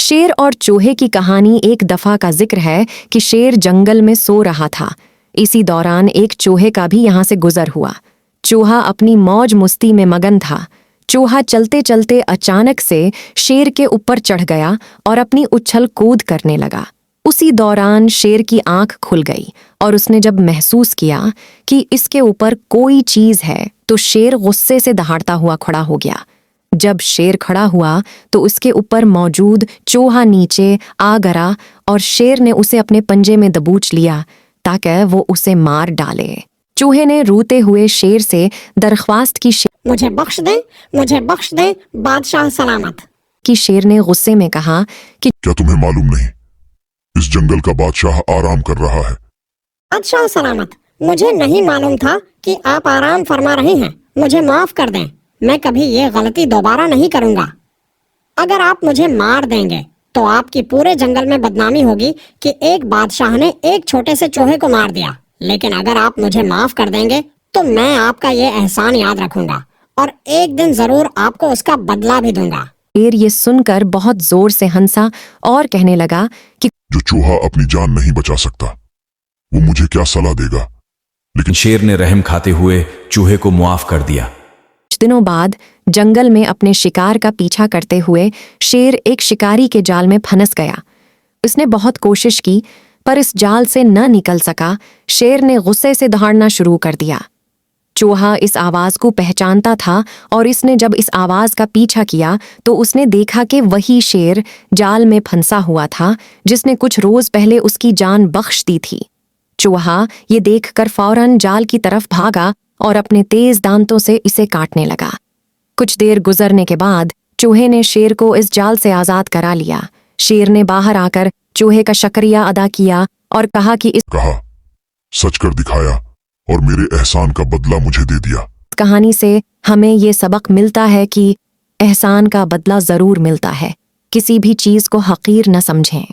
शेर और चूहे की कहानी एक दफा का जिक्र है कि शेर जंगल में सो रहा था। इसी दौरान एक चूहे का भी यहाँ से गुजर हुआ। चूहा अपनी मौज मस्ती में मगन था। चूहा चलते चलते अचानक से शेर के ऊपर चढ़ गया और अपनी उछल कूद करने लगा। उसी दौरान शेर की आंख खुल गई और उसने जब महसूस किया कि इसके ऊपर कोई चीज है तो शेर गुस्से से दहाड़ता हुआ खड़ा हो गया। जब शेर खड़ा हुआ तो उसके ऊपर मौजूद चूहा नीचे आ गिरा और शेर ने उसे अपने पंजे में दबोच लिया ताकि वो उसे मार डाले। चूहे ने रोते हुए शेर से दरख्वास्त की, मुझे बख्श दे बादशाह सलामत। शेर ने गुस्से में कहा कि क्या तुम्हें मालूम नहीं इस जंगल का बादशाह आराम कर रहा है? बादशाह सलामत, मुझे नहीं मालूम था कि आप आराम फरमा रहे हैं। मुझे माफ कर दें, मैं कभी ये गलती दोबारा नहीं करूंगा। अगर आप मुझे मार देंगे तो आपकी पूरे जंगल में बदनामी होगी कि एक बादशाह ने एक छोटे से चूहे को मार दिया। लेकिन अगर आप मुझे माफ कर देंगे तो मैं आपका ये एहसान याद रखूंगा और एक दिन जरूर आपको उसका बदला भी दूंगा। शेर ये सुनकर बहुत जोर से हंसा और कहने लगा कि जो चूहा अपनी जान नहीं बचा सकता वो मुझे क्या सलाह देगा? लेकिन शेर ने रहम खाते हुए चूहे को मुआफ कर दिया। कुछ दिनों बाद जंगल में अपने शिकार का पीछा करते हुए शेर एक शिकारी के जाल में फंस गया। उसने बहुत कोशिश की पर इस जाल से न निकल सका। शेर ने गुस्से से दहाड़ना शुरू कर दिया। चूहा इस आवाज को पहचानता था और इसने जब इस आवाज का पीछा किया तो उसने देखा कि वही शेर जाल में फंसा हुआ था जिसने कुछ रोज पहले उसकी जान बख्श दी थी। चूहा ये देखकर फौरन जाल की तरफ भागा और अपने तेज दांतों से इसे काटने लगा। कुछ देर गुजरने के बाद चूहे ने शेर को इस जाल से आजाद करा लिया। शेर ने बाहर आकर चूहे का शुक्रिया अदा किया और कहा कि इस सच कर दिखाया और मेरे एहसान का बदला मुझे दे दिया। कहानी से हमें ये सबक मिलता है कि एहसान का बदला जरूर मिलता है। किसी भी चीज को हकीर न समझें।